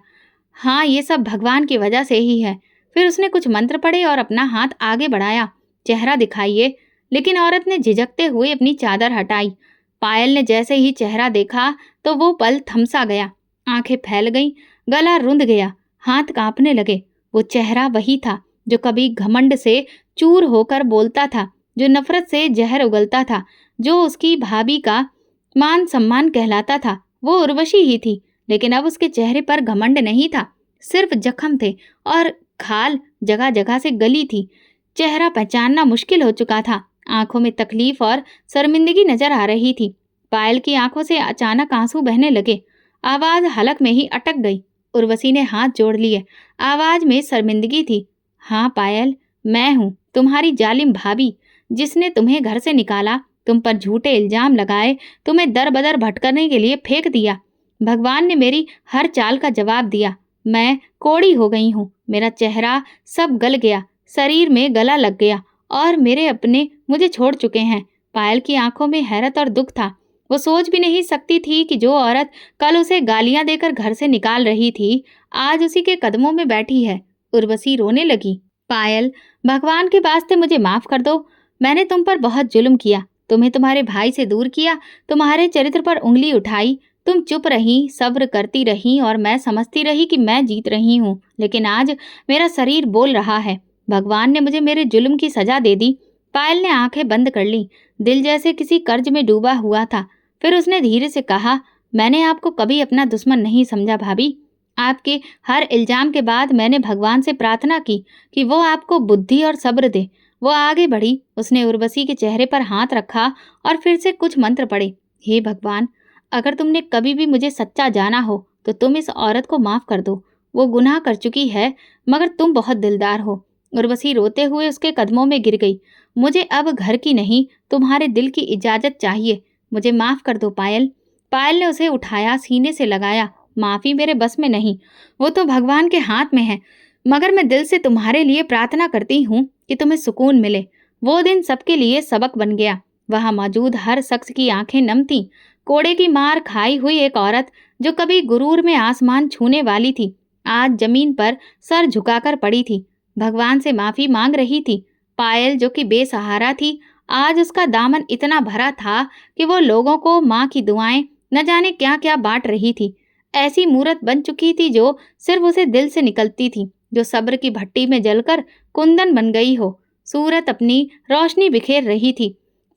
हाँ, ये सब भगवान की वजह से ही है। फिर उसने कुछ मंत्र पढ़े और अपना हाथ आगे बढ़ाया। चेहरा दिखाइए। लेकिन औरत ने झिझकते हुए अपनी चादर हटाई। पायल ने जैसे ही चेहरा देखा तो वो पल थमसा गया। आंखें फैल गईं, गला रुंध गया, हाथ कांपने लगे। वो चेहरा वही था जो कभी घमंड से चूर होकर बोलता था, जो नफरत से जहर उगलता था, जो उसकी भाभी का मान सम्मान कहलाता था। वो उर्वशी ही थी, लेकिन अब उसके चेहरे पर घमंड नहीं था, सिर्फ जख्म थे और खाल जगह जगह से गली थी। चेहरा पहचानना मुश्किल हो चुका था। आंखों में तकलीफ और शर्मिंदगी नजर आ रही थी। पायल की आंखों से अचानक आंसू बहने लगे। आवाज हलक में ही अटक गई। उर्वशी ने हाथ जोड़ लिए। आवाज में शर्मिंदगी थी। हाँ पायल, मैं हूँ तुम्हारी जालिम भाभी, जिसने तुम्हें घर से निकाला, तुम पर झूठे इल्जाम लगाए, तुम्हें दर बदर भटकने के लिए फेंक दिया। भगवान ने मेरी हर चाल का जवाब दिया। मैं कोड़ी हो गई हूँ। मेरा चेहरा सब गल गया, शरीर में गला लग गया और मेरे अपने मुझे छोड़ चुके हैं। पायल की आंखों में हैरत और दुख था। वो सोच भी नहीं सकती थी कि जो औरत कल उसे गालियां देकर घर से निकाल रही थी, आज उसी के कदमों में बैठी है। उर्वशी रोने लगी। पायल, भगवान के वास्ते मुझे माफ कर दो। मैंने तुम पर बहुत जुल्म किया, तुम्हें तुम्हारे भाई से दूर किया, तुम्हारे चरित्र पर उंगली उठाई। तुम चुप रही, सब्र करती रही और मैं समझती रही कि मैं जीत रही हूँ। लेकिन आज मेरा शरीर बोल रहा है। भगवान ने मुझे मेरे जुल्म की सजा दे दी। पायल ने आंखें बंद कर ली। दिल जैसे किसी कर्ज में डूबा हुआ था। फिर उसने धीरे से कहा, मैंने आपको कभी अपना दुश्मन नहीं समझा भाभी। आपके हर इल्जाम के बाद मैंने भगवान से प्रार्थना की कि वो आपको बुद्धि और सब्र दे। वो आगे बढ़ी। उसने उर्वशी के चेहरे पर हाथ रखा और फिर से कुछ मंत्र पढ़े। हे भगवान, अगर तुमने कभी भी मुझे सच्चा जाना हो तो तुम इस औरत को माफ कर दो। वो गुनाह कर चुकी है, मगर तुम बहुत दिलदार हो। उर्वशी रोते हुए उसके कदमों में गिर गई। मुझे अब घर की नहीं, तुम्हारे दिल की इजाजत चाहिए। मुझे माफ कर दो पायल। पायल ने उसे उठाया, सीने से लगाया। माफी मेरे बस में नहीं, वो तो भगवान के हाथ में है। मगर मैं दिल से तुम्हारे लिए प्रार्थना करती हूँ कि तुम्हें सुकून मिले। वो दिन सबके लिए सबक बन गया। वहां मौजूद हर शख्स की आंखें नम थीं। कोड़े की मार खाई हुई एक औरत जो कभी गुरूर में आसमान छूने वाली थी, आज जमीन पर सर झुकाकर पड़ी थी, भगवान से माफी मांग रही थी। पायल जो कि बेसहारा थी, आज उसका दामन इतना भरा था कि वो लोगों को माँ की दुआएं न जाने क्या क्या बांट रही थी। ऐसी मूरत बन चुकी थी जो सिर्फ उसे दिल से निकलती थी, जो सब्र की भट्टी में जलकर कुंदन बन गई हो। सूरत अपनी रोशनी बिखेर रही थी।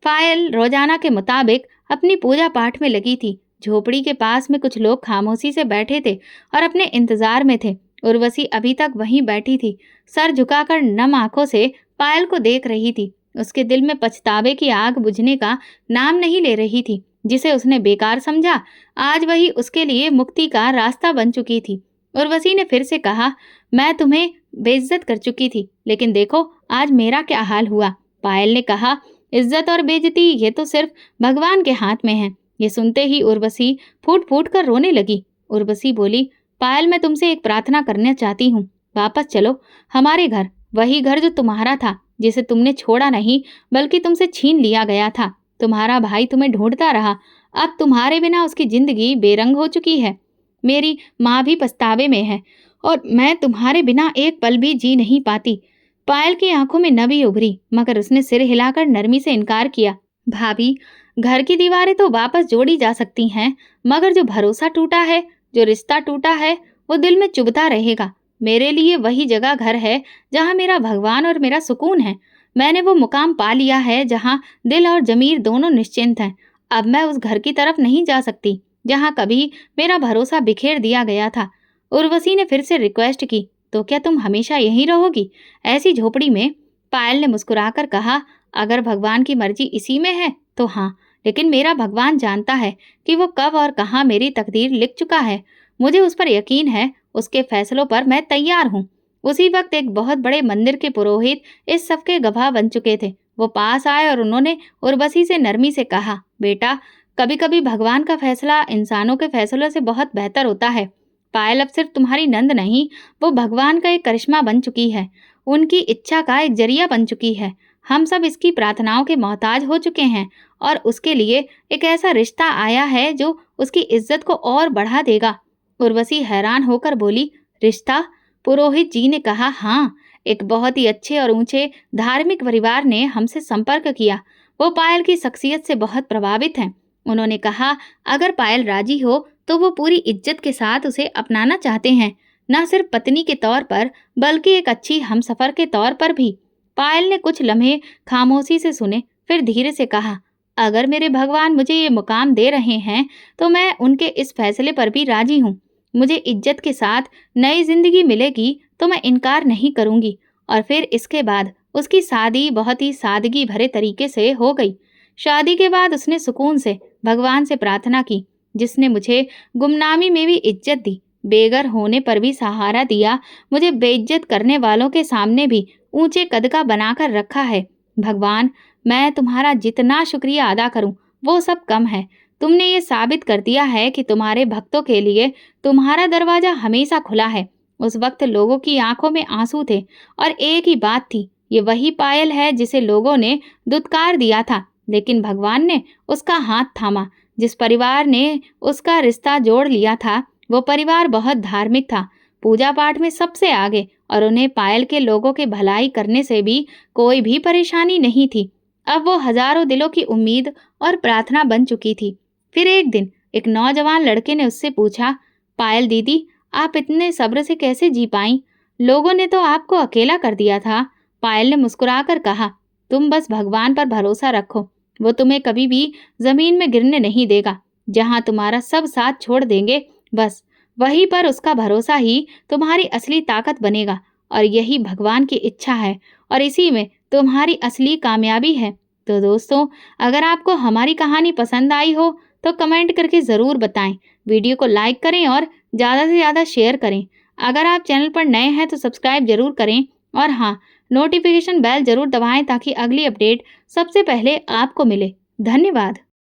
पायल रोजाना के मुताबिक अपनी पूजा पाठ में लगी थी। झोपड़ी के पास में कुछ लोग खामोशी से बैठे थे और अपने इंतजार में थे। उर्वशी अभी तक वहीं बैठी थी, सर झुकाकर नम आंखों से पायल को देख रही थी। उसके दिल में पछतावे की आग बुझने का नाम नहीं ले रही थी। जिसे उसने बेकार समझा, आज वही उसके लिए मुक्ति का रास्ता बन चुकी थी। उर्वशी ने फिर से कहा, मैं तुम्हें बेइज्जत कर चुकी थी, लेकिन देखो आज मेरा क्या हाल हुआ। पायल ने कहा, इज्जत और बेइज्जती ये तो सिर्फ भगवान के हाथ में है। ये सुनते ही उर्वशी फूट फूट कर रोने लगी। उर्वशी बोली, पायल मैं तुमसे एक प्रार्थना करना चाहती हूँ। वापस चलो हमारे घर, वही घर जो तुम्हारा था, जिसे तुमने छोड़ा नहीं बल्कि तुमसे छीन लिया गया था। तुम्हारा भाई तुम्हें ढूंढता रहा, अब तुम्हारे बिना उसकी जिंदगी बेरंग हो चुकी है। मेरी माँ भी पछतावे में है और मैं तुम्हारे बिना एक पल भी जी नहीं पाती। पायल की आंखों में नमी उभरी, मगर उसने सिर हिलाकर नरमी से इनकार किया। भाभी, घर की दीवारें तो वापस जोड़ी जा सकती हैं, मगर जो भरोसा टूटा है, जो रिश्ता टूटा है, वो दिल में चुभता रहेगा। मेरे लिए वही जगह घर है जहाँ मेरा भगवान और मेरा सुकून है। मैंने वो मुकाम पा लिया है जहाँ दिल और जमीर दोनों निश्चिंत हैं। अब मैं उस घर की तरफ नहीं जा सकती जहाँ कभी मेरा भरोसा बिखेर दिया गया था। उर्वशी ने फिर से रिक्वेस्ट की, तो क्या तुम हमेशा यहीं रहोगी, ऐसी झोपड़ी में? पायल ने मुस्कुराकर कहा, अगर भगवान की मर्जी इसी में है तो हाँ, लेकिन मेरा भगवान जानता है कि वो कब और कहाँ मेरी तकदीर लिख चुका है। मुझे उस पर यकीन है, उसके फैसलों पर मैं तैयार हूँ। उसी वक्त एक बहुत बड़े मंदिर के पुरोहित इस सब के गवाह बन चुके थे। वो पास आए और उन्होंने उर्वशी से नरमी से कहा, बेटा, कभी कभी भगवान का फैसला इंसानों के फैसलों से बहुत बेहतर होता है। पायल अब सिर्फ तुम्हारी नंद नहीं, वो भगवान का एक करिश्मा बन चुकी है, उनकी इच्छा का एक जरिया बन चुकी है। हम सब इसकी प्रार्थनाओं के मोहताज हो चुके हैं और उसके लिए एक ऐसा रिश्ता आया है जो उसकी इज्जत को और बढ़ा देगा। उर्वशी हैरान होकर बोली, रिश्ता? पुरोहित जी ने कहा, हाँ, एक बहुत ही अच्छे और ऊंचे धार्मिक परिवार ने हमसे संपर्क किया। वो पायल की शख्सियत से बहुत प्रभावित हैं। उन्होंने कहा, अगर पायल राजी हो तो वो पूरी इज्जत के साथ उसे अपनाना चाहते हैं, न सिर्फ पत्नी के तौर पर बल्कि एक अच्छी हमसफर के तौर पर भी। पायल ने कुछ लम्हे खामोशी से सुने, फिर धीरे से कहा, अगर मेरे भगवान मुझे ये मुकाम दे रहे हैं तो मैं उनके इस फैसले पर भी राजी हूँ। मुझे इज्जत के साथ नई जिंदगी मिलेगी तो मैं इनकार नहीं करूंगी। और फिर इसके बाद उसकी शादी बहुत ही सादगी भरे तरीके से हो गई। शादी के बाद उसने सुकून से भगवान से प्रार्थना की, जिसने मुझे गुमनामी में भी इज्जत दी, बेघर होने पर भी सहारा दिया, मुझे बेइज्जत करने वालों के सामने भी ऊंचे कद का बनाकर रखा है। भगवान, मैं तुम्हारा जितना शुक्रिया अदा करूं वो सब कम है। तुमने ये साबित कर दिया है कि तुम्हारे भक्तों के लिए तुम्हारा दरवाजा हमेशा खुला है। उस वक्त लोगों की आंखों में आंसू थे और एक ही बात थी, ये वही पायल है जिसे लोगों ने दुत्कार दिया था, लेकिन भगवान ने उसका हाथ थामा। जिस परिवार ने उसका रिश्ता जोड़ लिया था, वो परिवार बहुत धार्मिक था, पूजा पाठ में सबसे आगे, और उन्हें पायल के लोगों के भलाई करने से भी कोई भी परेशानी नहीं थी। अब वो हजारों दिलों की उम्मीद और प्रार्थना बन चुकी थी। फिर एक दिन एक नौजवान लड़के ने उससे पूछा, पायल दीदी, आप इतने सब्र से कैसे जी पाई? लोगों ने तो आपको अकेला कर दिया था। पायल ने मुस्कुराकर कहा, तुम बस भगवान पर भरोसा रखो, वो तुम्हें कभी भी जमीन में गिरने नहीं देगा। जहां तुम्हारा सब साथ छोड़ देंगे, बस वहीं पर उसका भरोसा ही तुम्हारी असली ताकत बनेगा। और यही भगवान की इच्छा है और इसी में तुम्हारी असली कामयाबी है। तो दोस्तों, अगर आपको हमारी कहानी पसंद आई हो तो कमेंट करके ज़रूर बताएं। वीडियो को लाइक करें और ज़्यादा से ज़्यादा शेयर करें। अगर आप चैनल पर नए हैं तो सब्सक्राइब जरूर करें और हाँ, नोटिफिकेशन बेल जरूर दबाएं ताकि अगली अपडेट सबसे पहले आपको मिले। धन्यवाद।